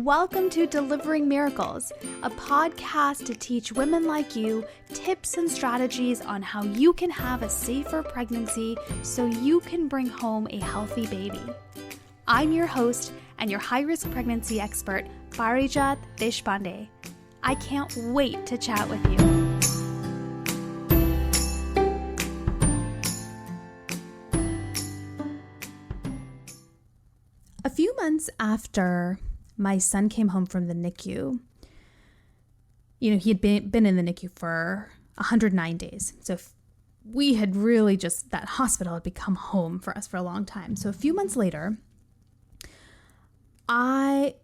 Welcome to Delivering Miracles, a podcast to teach women like you tips and strategies on how you can have a safer pregnancy so you can bring home a healthy baby. I'm your host and your high-risk pregnancy expert, Parijat Deshpande. I can't wait to chat with you. A few months after my son came home from the NICU, he had been in the NICU for 109 days. So we had really that hospital had become home for us for a long time. So a few months later, I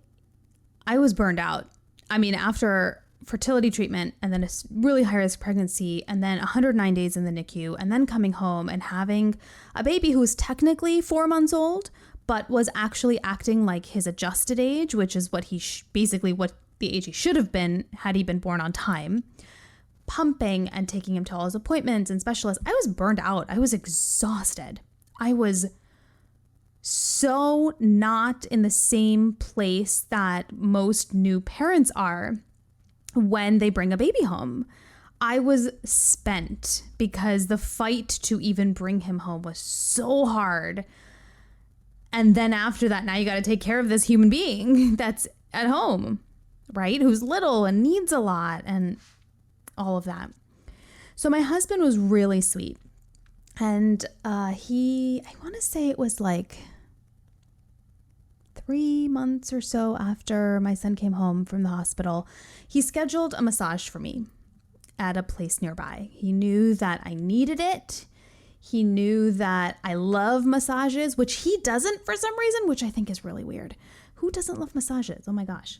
was burned out. I mean, after fertility treatment and then a really high risk pregnancy and then 109 days in the NICU and then coming home and having a baby who was technically 4 months old, but was actually acting like his adjusted age, which is what he basically what the age he should have been had he been born on time, pumping and taking him to all his appointments and specialists. I was burned out. I was exhausted. I was so not in the same place that most new parents are when they bring a baby home. I was spent because the fight to even bring him home was so hard. And then after that, now you got to take care of this human being that's at home, right? Who's little and needs a lot and all of that. So my husband was really sweet. And I want to say it was like 3 months or so after my son came home from the hospital, he scheduled a massage for me at a place nearby. He knew that I needed it. He knew that I love massages, which he doesn't for some reason, which I think is really weird. Who doesn't love massages? Oh my gosh.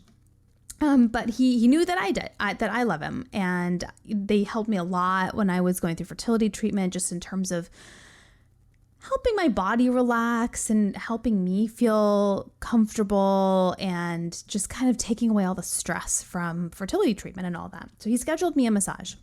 But he knew that I did, that I love him. And they helped me a lot when I was going through fertility treatment, just in terms of helping my body relax and helping me feel comfortable and just kind of taking away all the stress from fertility treatment and all that. So he scheduled me a massage.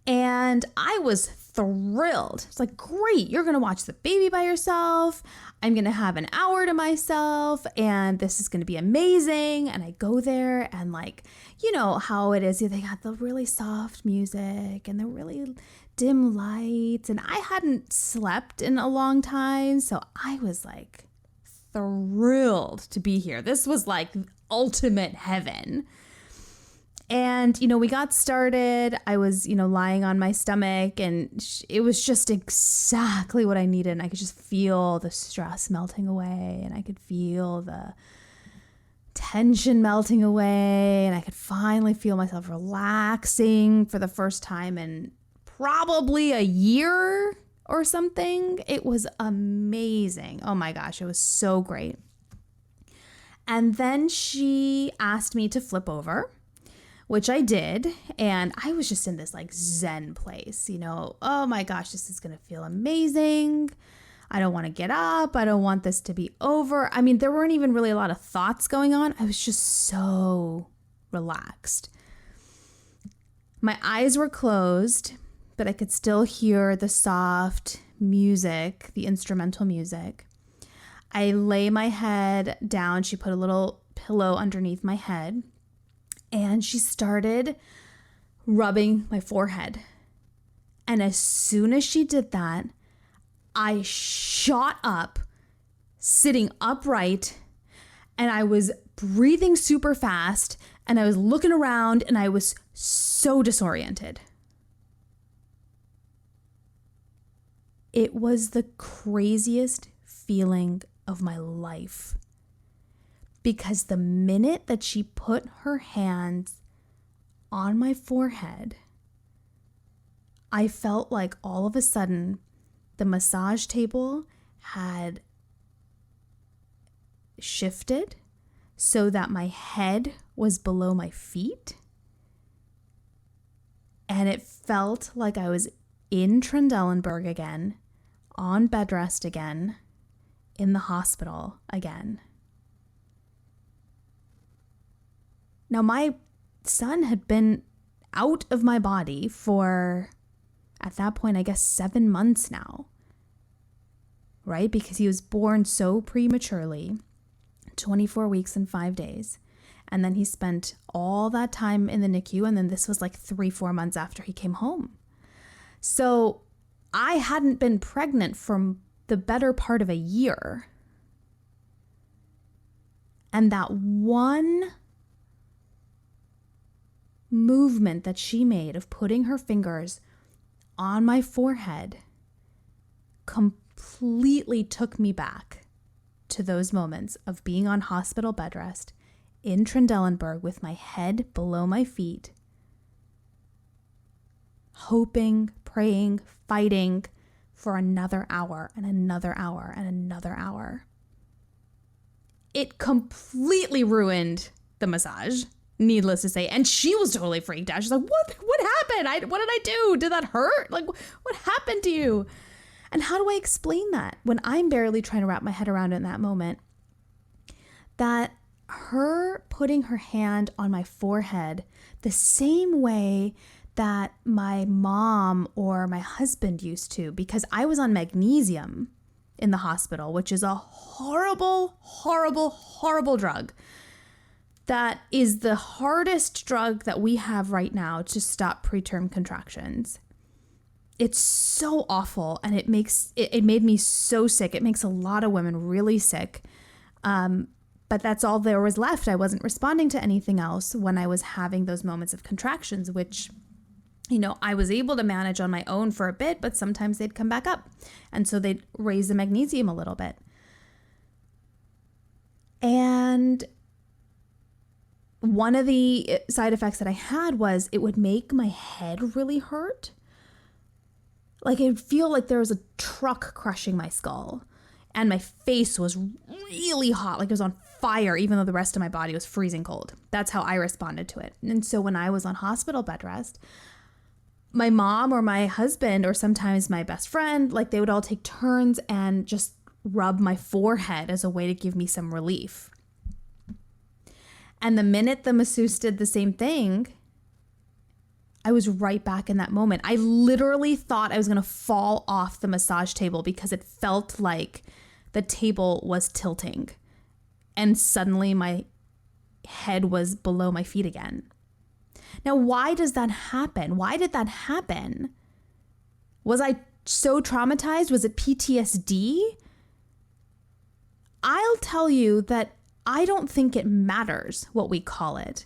And I was thrilled. It's like, great, you're going to watch the baby by yourself. I'm going to have an hour to myself and this is going to be amazing. And I go there and like, you know how it is. They got the really soft music and the really dim lights. And I hadn't slept in a long time. So I was like thrilled to be here. This was like ultimate heaven. And, we got started. I was, lying on my stomach and it was just exactly what I needed. And I could just feel the stress melting away and I could feel the tension melting away. And I could finally feel myself relaxing for the first time in probably a year or something. It was amazing. Oh my gosh, it was so great. And then she asked me to flip over, which I did. And I was just in this like Zen place, oh my gosh, this is going to feel amazing. I don't want to get up. I don't want this to be over. I mean, there weren't even really a lot of thoughts going on. I was just so relaxed. My eyes were closed, but I could still hear the soft music, the instrumental music. I lay my head down. She put a little pillow underneath my head. And she started rubbing my forehead. And as soon as she did that, I shot up, sitting upright, and I was breathing super fast, and I was looking around, and I was so disoriented. It was the craziest feeling of my life. Because the minute that she put her hands on my forehead, I felt like all of a sudden the massage table had shifted so that my head was below my feet. And it felt like I was in Trendelenburg again, on bed rest again, in the hospital again. Now, my son had been out of my body for, at that point, I guess 7 months now, right? Because he was born so prematurely 24 weeks and 5 days. And then he spent all that time in the NICU. And then this was like 3-4 months after he came home. So I hadn't been pregnant for the better part of a year. And that one movement that she made of putting her fingers on my forehead completely took me back to those moments of being on hospital bed rest in Trendelenburg with my head below my feet, hoping, praying, fighting for another hour and another hour and another hour. It completely ruined the massage, needless to say. And she was totally freaked out. She's like, what happened? What did I do? Did that hurt? Like, what happened to you? And how do I explain that when I'm barely trying to wrap my head around it in that moment? That her putting her hand on my forehead the same way that my mom or my husband used to, because I was on magnesium in the hospital, which is a horrible, horrible, horrible drug. That is the hardest drug that we have right now to stop preterm contractions. It's so awful, and it made me so sick. It makes a lot of women really sick. But that's all there was left. I wasn't responding to anything else when I was having those moments of contractions, which, I was able to manage on my own for a bit, but sometimes they'd come back up. And so they'd raise the magnesium a little bit. And one of the side effects that I had was it would make my head really hurt. Like it would feel like there was a truck crushing my skull. And my face was really hot, like it was on fire, even though the rest of my body was freezing cold. That's how I responded to it. And so when I was on hospital bed rest, my mom or my husband or sometimes my best friend, like they would all take turns and just rub my forehead as a way to give me some relief. And the minute the masseuse did the same thing, I was right back in that moment. I literally thought I was going to fall off the massage table because it felt like the table was tilting. And suddenly my head was below my feet again. Now, why does that happen? Why did that happen? Was I so traumatized? Was it PTSD? I'll tell you that I don't think it matters what we call it.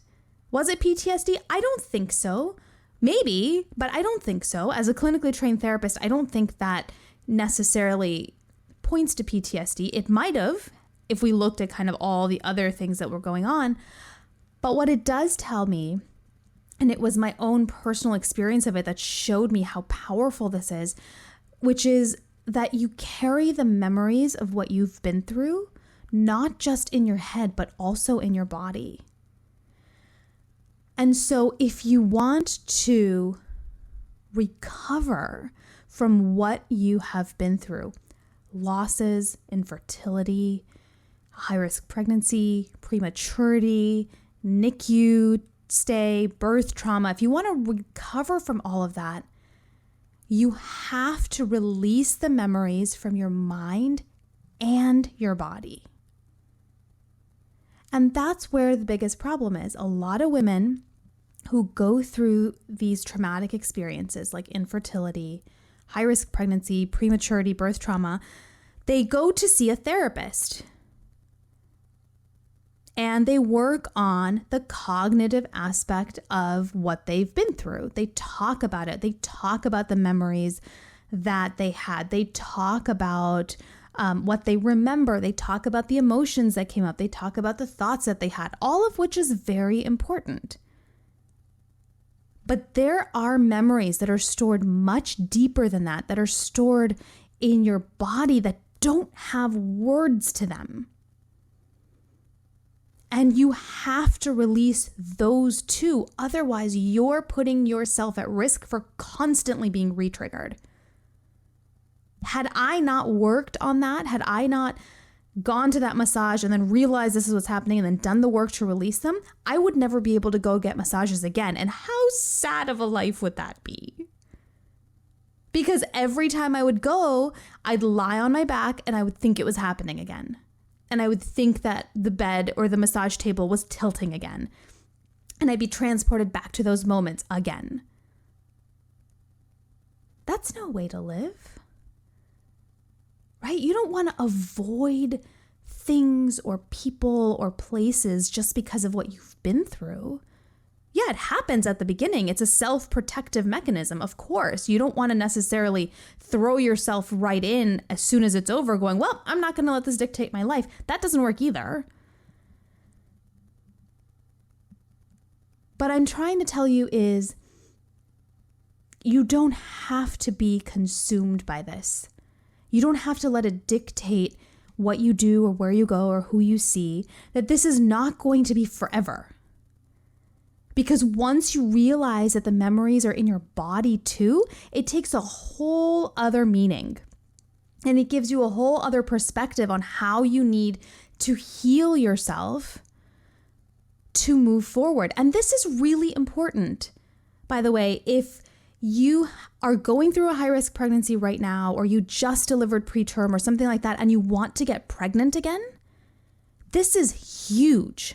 Was it PTSD? I don't think so. Maybe, but I don't think so. As a clinically trained therapist, I don't think that necessarily points to PTSD. It might have if we looked at kind of all the other things that were going on. But what it does tell me, and it was my own personal experience of it that showed me how powerful this is, which is that you carry the memories of what you've been through, not just in your head, but also in your body. And so if you want to recover from what you have been through, losses, infertility, high-risk pregnancy, prematurity, NICU stay, birth trauma, if you want to recover from all of that, you have to release the memories from your mind and your body. And that's where the biggest problem is. A lot of women who go through these traumatic experiences like infertility, high-risk pregnancy, prematurity, birth trauma, they go to see a therapist. And they work on the cognitive aspect of what they've been through. They talk about it. They talk about the memories that they had. They talk about what they remember. They talk about the emotions that came up. They talk about the thoughts that they had, all of which is very important. But there are memories that are stored much deeper than that, that are stored in your body that don't have words to them. And you have to release those too. Otherwise, you're putting yourself at risk for constantly being re-triggered. Had I not worked on that, had I not gone to that massage and then realized this is what's happening and then done the work to release them, I would never be able to go get massages again. And how sad of a life would that be? Because every time I would go, I'd lie on my back and I would think it was happening again. and I would think that the bed or the massage table was tilting again. And I'd be transported back to those moments again. That's no way to live, right? You don't want to avoid things or people or places just because of what you've been through. Yeah, it happens at the beginning. It's a self-protective mechanism, of course. You don't want to necessarily throw yourself right in as soon as it's over going, well, I'm not going to let this dictate my life. That doesn't work either. But I'm trying to tell you is you don't have to be consumed by this. You don't have to let it dictate what you do or where you go or who you see, that this is not going to be forever. Because once you realize that the memories are in your body too, it takes a whole other meaning. And it gives you a whole other perspective on how you need to heal yourself to move forward. And this is really important. By the way, if you are going through a high-risk pregnancy right now, or you just delivered preterm or something like that, and you want to get pregnant again, this is huge.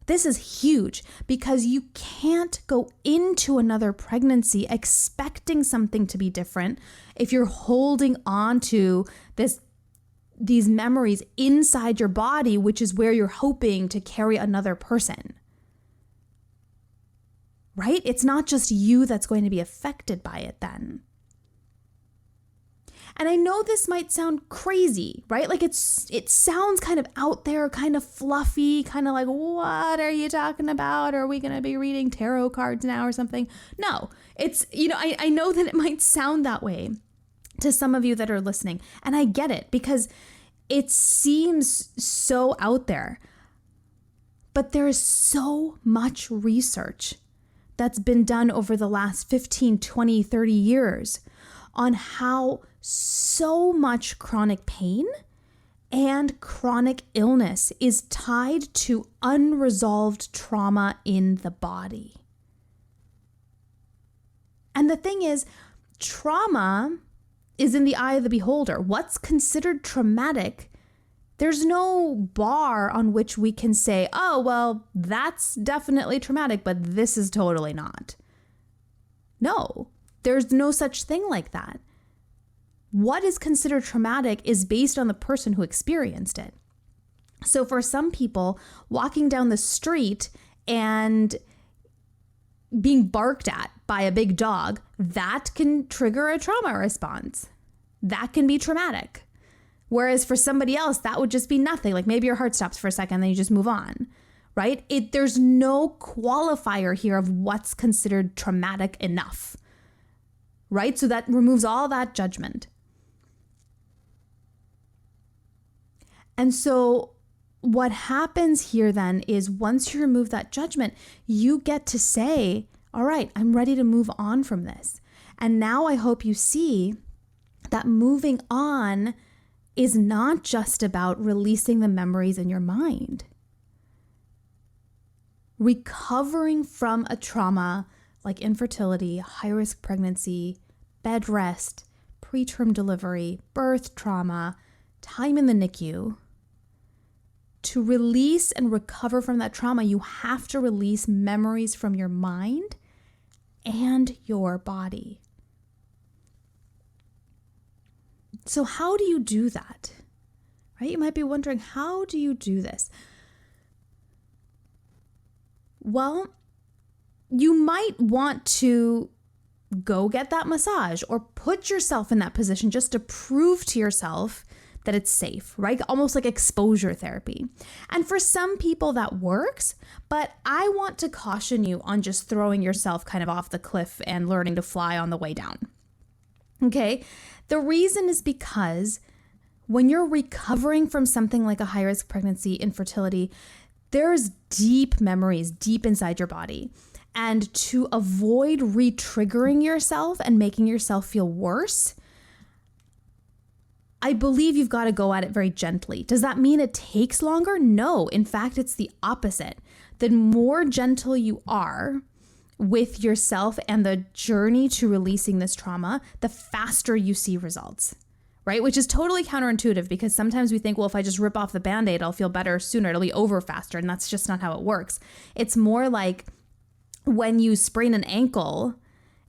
This is huge because you can't go into another pregnancy expecting something to be different if you're holding on to these memories inside your body, which is where you're hoping to carry another person. Right? It's not just you that's going to be affected by it then. And I know this might sound crazy, right? Like it sounds kind of out there, kind of fluffy, kind of like, what are you talking about? Are we going to be reading tarot cards now or something? No, it's, I know that it might sound that way to some of you that are listening. And I get it because it seems so out there. But there is so much research that's been done over the last 15, 20, 30 years on how so much chronic pain and chronic illness is tied to unresolved trauma in the body. And the thing is, trauma is in the eye of the beholder. What's considered traumatic, there's no bar on which we can say, oh, well, that's definitely traumatic, but this is totally not. No, there's no such thing like that. What is considered traumatic is based on the person who experienced it. So for some people, walking down the street and being barked at by a big dog, that can trigger a trauma response. That can be traumatic. Whereas for somebody else, that would just be nothing. Like maybe your heart stops for a second, then you just move on, right? There's no qualifier here of what's considered traumatic enough, right? So that removes all that judgment. And so what happens here then is once you remove that judgment, you get to say, all right, I'm ready to move on from this. And now I hope you see that moving on is not just about releasing the memories in your mind. Recovering from a trauma like infertility, high-risk pregnancy, bed rest, preterm delivery, birth trauma, time in the NICU, to release and recover from that trauma, you have to release memories from your mind and your body. So how do you do that? Right? You might be wondering, how do you do this? Well, you might want to go get that massage or put yourself in that position just to prove to yourself that it's safe, right? Almost like exposure therapy. And for some people that works, but I want to caution you on just throwing yourself kind of off the cliff and learning to fly on the way down. Okay? The reason is because when you're recovering from something like a high-risk pregnancy, infertility, there's deep memories deep inside your body. And to avoid re-triggering yourself and making yourself feel worse, I believe you've got to go at it very gently. Does that mean it takes longer? No. In fact, it's the opposite. The more gentle you are with yourself and the journey to releasing this trauma, the faster you see results, right? Which is totally counterintuitive because sometimes we think, well, if I just rip off the Band-Aid, I'll feel better sooner. It'll be over faster. And that's just not how it works. It's more like when you sprain an ankle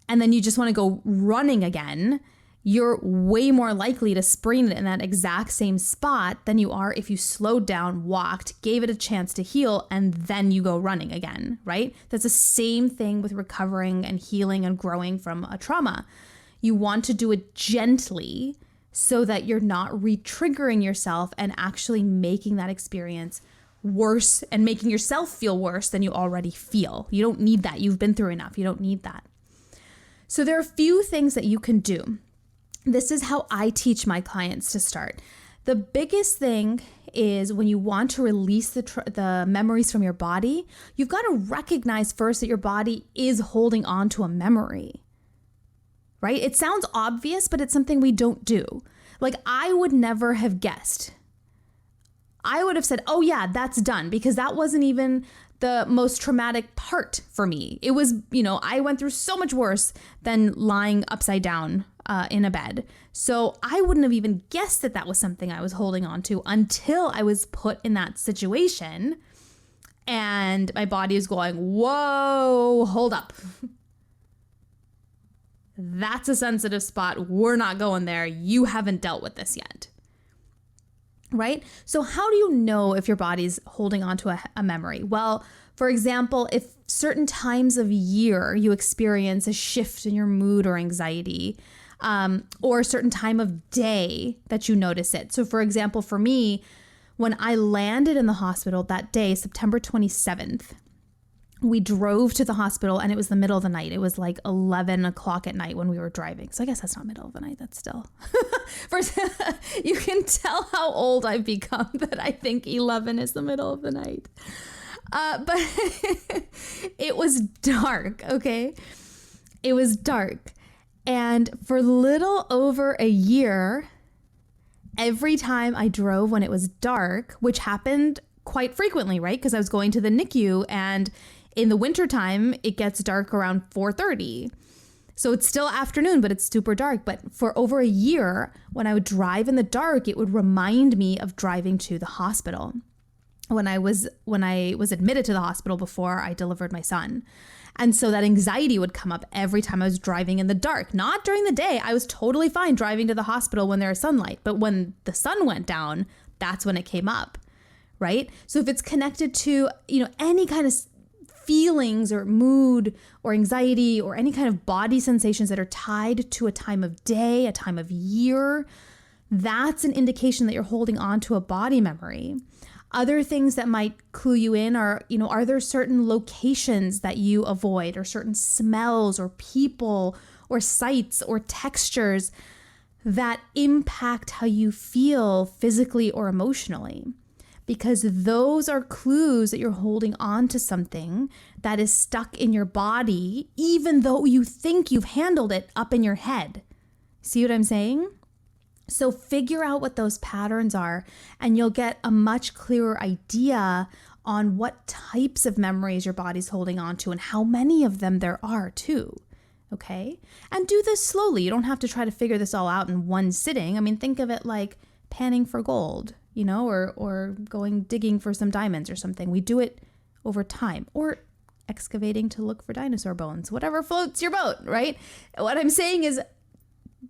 and then you just want to go running again, you're way more likely to sprain it in that exact same spot than you are if you slowed down, walked, gave it a chance to heal, and then you go running again, right? That's the same thing with recovering and healing and growing from a trauma. You want to do it gently so that you're not re-triggering yourself and actually making that experience worse and making yourself feel worse than you already feel. You don't need that. You've been through enough. You don't need that. So there are a few things that you can do. This is how I teach my clients to start. The biggest thing is when you want to release the memories from your body, you've got to recognize first that your body is holding on to a memory. Right? It sounds obvious, but it's something we don't do. Like I would never have guessed. I would have said, oh yeah, that's done, because that wasn't even the most traumatic part for me. It was, I went through so much worse than lying upside down in a bed. So I wouldn't have even guessed that that was something I was holding on to until I was put in that situation and my body is going, whoa, hold up. That's a sensitive spot. We're not going there. You haven't dealt with this yet. Right? So how do you know if your body's holding on to a memory? Well, for example, if certain times of year you experience a shift in your mood or anxiety, or a certain time of day that you notice it. So for example, for me, when I landed in the hospital that day, September 27th, we drove to the hospital and it was the middle of the night. It was like 11 o'clock at night when we were driving. So I guess that's not middle of the night. That's still, first, you can tell how old I've become that I think 11 is the middle of the night. But it was dark. Okay. It was dark. And for little over a year, every time I drove when it was dark, which happened quite frequently, right? Because I was going to the NICU and in the wintertime, it gets dark around 4:30. So it's still afternoon, but it's super dark. But for over a year, when I would drive in the dark, it would remind me of driving to the hospital when I was admitted to the hospital before I delivered my son. And so that anxiety would come up every time I was driving in the dark. Not during the day. I was totally fine driving to the hospital when there was sunlight. But when the sun went down, that's when it came up, right? So if it's connected to, any kind of feelings or mood or anxiety or any kind of body sensations that are tied to a time of day, a time of year, that's an indication that you're holding on to a body memory. Other things that might clue you in are, are there certain locations that you avoid or certain smells or people or sights or textures that impact how you feel physically or emotionally? Because those are clues that you're holding on to something that is stuck in your body, even though you think you've handled it up in your head. See what I'm saying? So figure out what those patterns are, and you'll get a much clearer idea on what types of memories your body's holding on to and how many of them there are too. Okay? And do this slowly. You don't have to try to figure this all out in one sitting. I mean, think of it like panning for gold, or going digging for some diamonds or something. We do it over time, or excavating to look for dinosaur bones, whatever floats your boat, right? What I'm saying is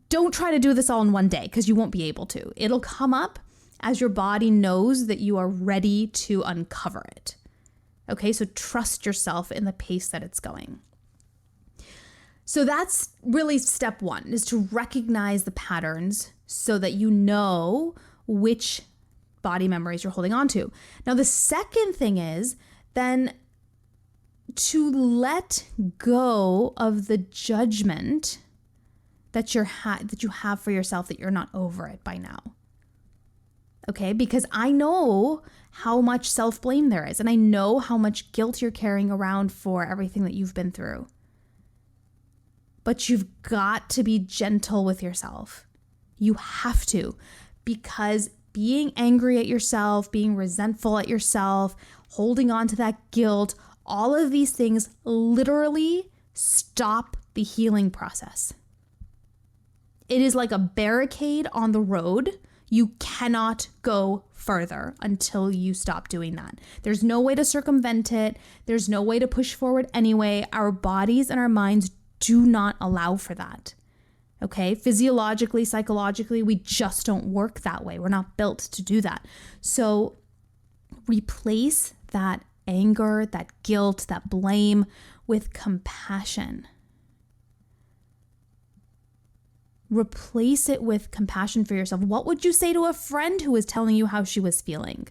don't try to do this all in one day because you won't be able to. It'll come up as your body knows that you are ready to uncover it. Okay, so trust yourself in the pace that it's going. So that's really step one, is to recognize the patterns so that you know which body memories you're holding on to. Now, the second thing is then to let go of the judgment that you have for yourself, that you're not over it by now. Okay, because I know how much self-blame there is, and I know how much guilt you're carrying around for everything that you've been through. But you've got to be gentle with yourself. You have to, because being angry at yourself, being resentful at yourself, holding on to that guilt, all of these things literally stop the healing process. It is like a barricade on the road. You cannot go further until you stop doing that. There's no way to circumvent it. There's no way to push forward anyway. Our bodies and our minds do not allow for that. Okay? Physiologically, psychologically, we just don't work that way. We're not built to do that. So replace that anger, that guilt, that blame with compassion. Replace it with compassion for yourself. What would you say to a friend who was telling you how she was feeling?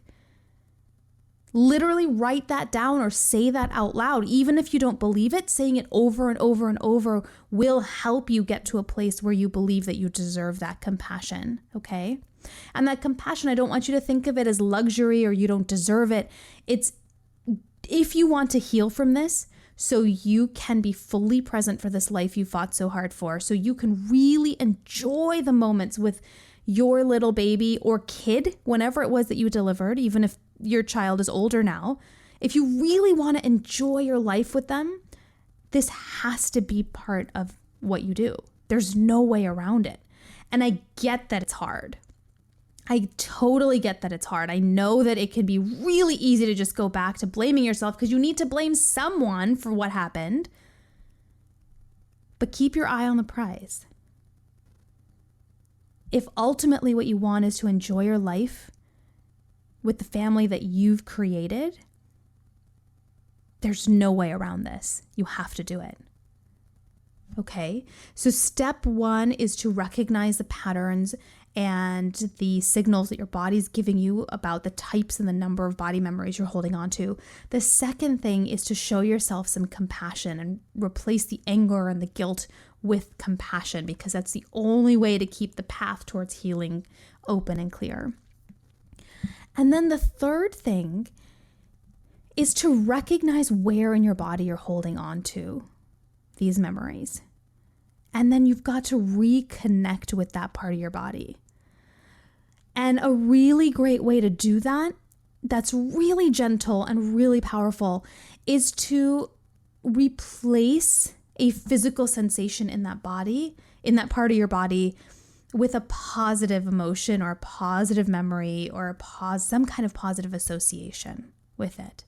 Literally write that down or say that out loud. Even if you don't believe it, saying it over and over and over will help you get to a place where you believe that you deserve that compassion, okay? And that compassion, I don't want you to think of it as luxury or you don't deserve it. It's if you want to heal from this, so you can be fully present for this life you fought so hard for, so you can really enjoy the moments with your little baby or kid, whenever it was that you delivered, even if your child is older now. If you really want to enjoy your life with them, this has to be part of what you do. There's no way around it. And I get that it's hard. I totally get that it's hard. I know that it can be really easy to just go back to blaming yourself because you need to blame someone for what happened. But keep your eye on the prize. If ultimately what you want is to enjoy your life with the family that you've created, there's no way around this. You have to do it. Okay? So step 1 is to recognize the patterns and the signals that your body's giving you about the types and the number of body memories you're holding on to. The second thing is to show yourself some compassion and replace the anger and the guilt with compassion, because that's the only way to keep the path towards healing open and clear. And then the third thing is to recognize where in your body you're holding on to these memories. And then you've got to reconnect with that part of your body. And a really great way to do that, that's really gentle and really powerful, is to replace a physical sensation in that body, in that part of your body, with a positive emotion or a positive memory or some kind of positive association with it.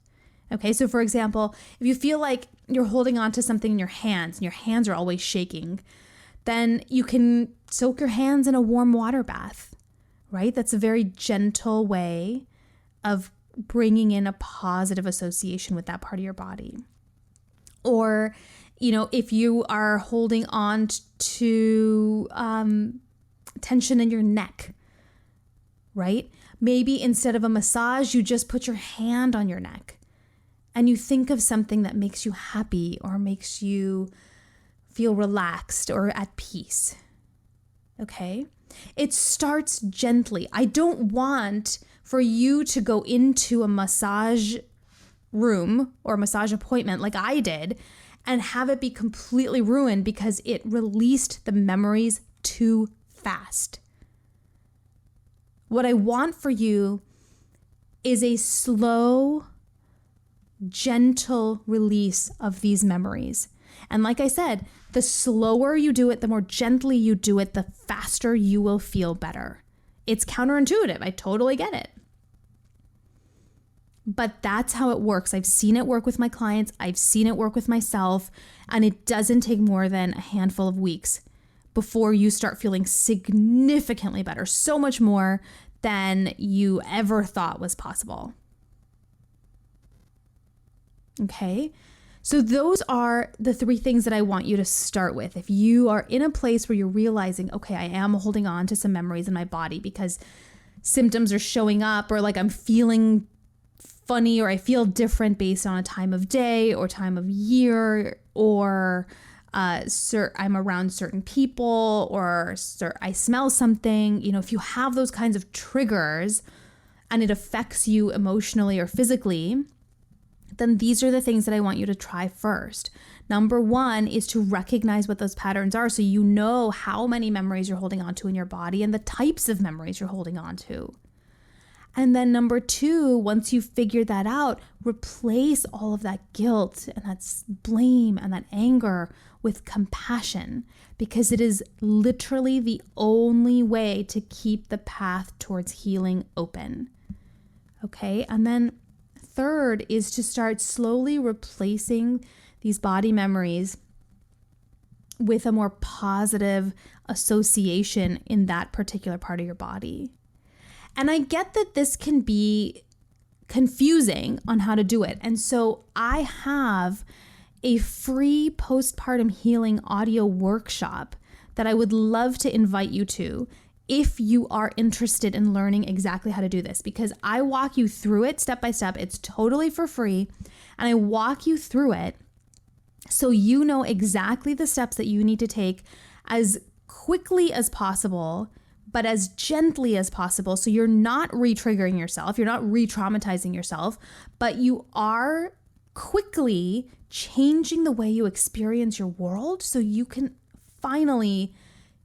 Okay, so for example, if you feel like you're holding on to something in your hands and your hands are always shaking, then you can soak your hands in a warm water bath, right? That's a very gentle way of bringing in a positive association with that part of your body. Or, if you are holding on to tension in your neck, right? Maybe instead of a massage, you just put your hand on your neck and you think of something that makes you happy or makes you feel relaxed or at peace. Okay? It starts gently. I don't want for you to go into a massage room or a massage appointment like I did and have it be completely ruined because it released the memories too fast. What I want for you is a slow, gentle release of these memories. And like I said, the slower you do it, the more gently you do it, the faster you will feel better. It's counterintuitive. I totally get it. But that's how it works. I've seen it work with my clients. I've seen it work with myself. And it doesn't take more than a handful of weeks before you start feeling significantly better, so much more than you ever thought was possible. Okay? So those are the 3 things that I want you to start with. If you are in a place where you're realizing, okay, I am holding on to some memories in my body because symptoms are showing up, or like I'm feeling funny, or I feel different based on a time of day or time of year, or I'm around certain people, or I smell something. If you have those kinds of triggers and it affects you emotionally or physically, then these are the things that I want you to try first. Number 1 is to recognize what those patterns are, so you know how many memories you're holding on to in your body and the types of memories you're holding on to. And then number 2, once you figure that out, replace all of that guilt and that blame and that anger with compassion, because it is literally the only way to keep the path towards healing open. Okay. And then 3rd is to start slowly replacing these body memories with a more positive association in that particular part of your body. And I get that this can be confusing on how to do it. And so I have a free postpartum healing audio workshop that I would love to invite you to if you are interested in learning exactly how to do this, because I walk you through it step by step. It's totally for free. And I walk you through it so you know exactly the steps that you need to take as quickly as possible, but as gently as possible. So you're not re-triggering yourself, you're not re-traumatizing yourself, but you are quickly changing the way you experience your world so you can finally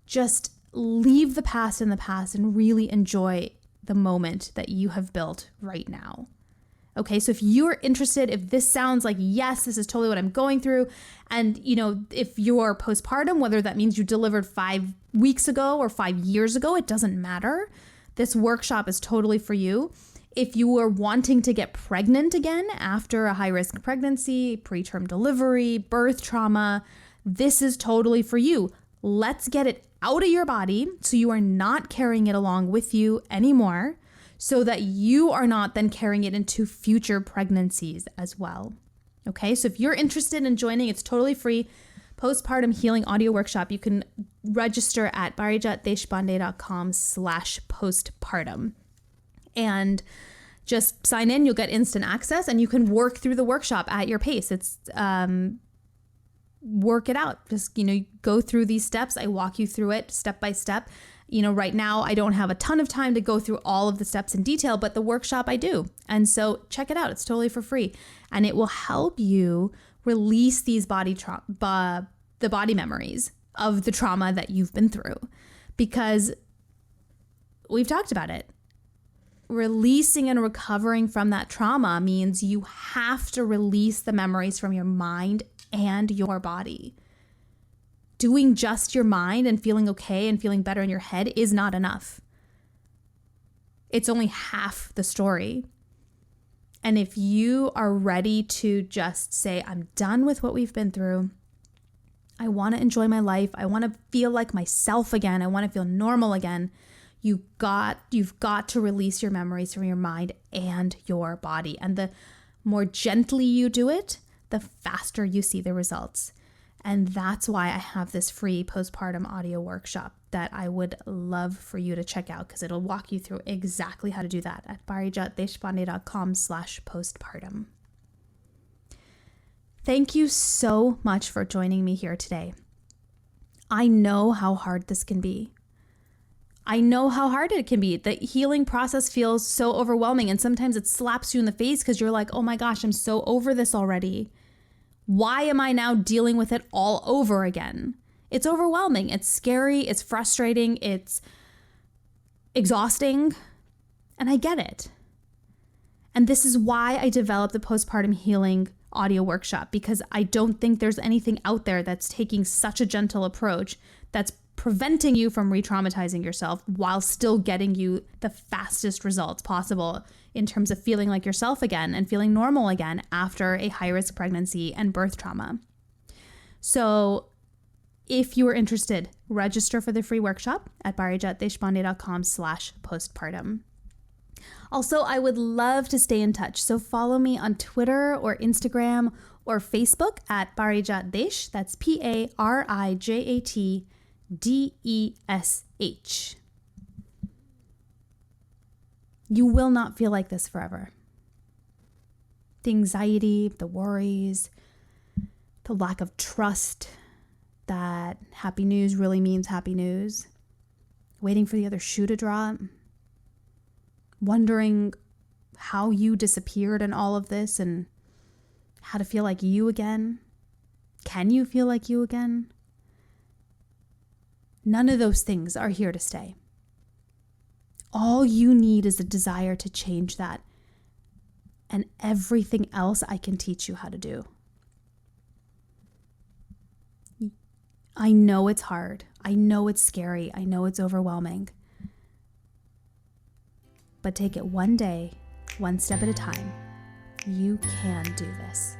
just leave the past in the past and really enjoy the moment that you have built right now. Okay, so if you're interested, if this sounds like, yes, this is totally what I'm going through, and if you're postpartum, whether that means you delivered 5 weeks ago or 5 years ago, it doesn't matter. This workshop is totally for you. If you are wanting to get pregnant again after a high-risk pregnancy, preterm delivery, birth trauma, this is totally for you. Let's get it out of your body so you are not carrying it along with you anymore, so that you are not then carrying it into future pregnancies as well. Okay, so if you're interested in joining, it's totally free. Postpartum healing audio workshop. You can register at parijatdeshpande.com/postpartum. And just sign in, you'll get instant access, and you can work through the workshop at your pace. It's work it out. Just, go through these steps. I walk you through it step by step. Right now I don't have a ton of time to go through all of the steps in detail, but the workshop I do. And so check it out. It's totally for free. And it will help you release these the body memories of the trauma that you've been through, because we've talked about it. Releasing and recovering from that trauma means you have to release the memories from your mind and your body. Doing just your mind and feeling okay and feeling better in your head is not enough. It's only half the story. And if you are ready to just say, I'm done with what we've been through, I want to enjoy my life, I want to feel like myself again, I want to feel normal again, you've got to release your memories from your mind and your body. And the more gently you do it, the faster you see the results. And that's why I have this free postpartum audio workshop that I would love for you to check out, because it'll walk you through exactly how to do that at parijatdeshpande.com/postpartum. Thank you so much for joining me here today. I know how hard this can be. I know how hard it can be. The healing process feels so overwhelming, and sometimes it slaps you in the face because you're like, oh my gosh, I'm so over this already. Why am I now dealing with it all over again? It's overwhelming. It's scary. It's frustrating. It's exhausting. And I get it. And this is why I developed the postpartum healing audio workshop, because I don't think there's anything out there that's taking such a gentle approach that's preventing you from re-traumatizing yourself while still getting you the fastest results possible in terms of feeling like yourself again and feeling normal again after a high-risk pregnancy and birth trauma. So if you are interested, register for the free workshop at parijatdeshpande.com/postpartum. Also, I would love to stay in touch. So follow me on Twitter or Instagram or Facebook at parijatdesh. That's PARIJATDESH. You will not feel like this forever. The anxiety, the worries, the lack of trust that happy news really means happy news, waiting for the other shoe to drop, wondering how you disappeared in all of this and how to feel like you again. Can you feel like you again? None of those things are here to stay. All you need is a desire to change that. And everything else I can teach you how to do. I know it's hard. I know it's scary. I know it's overwhelming. But take it one day, one step at a time. You can do this.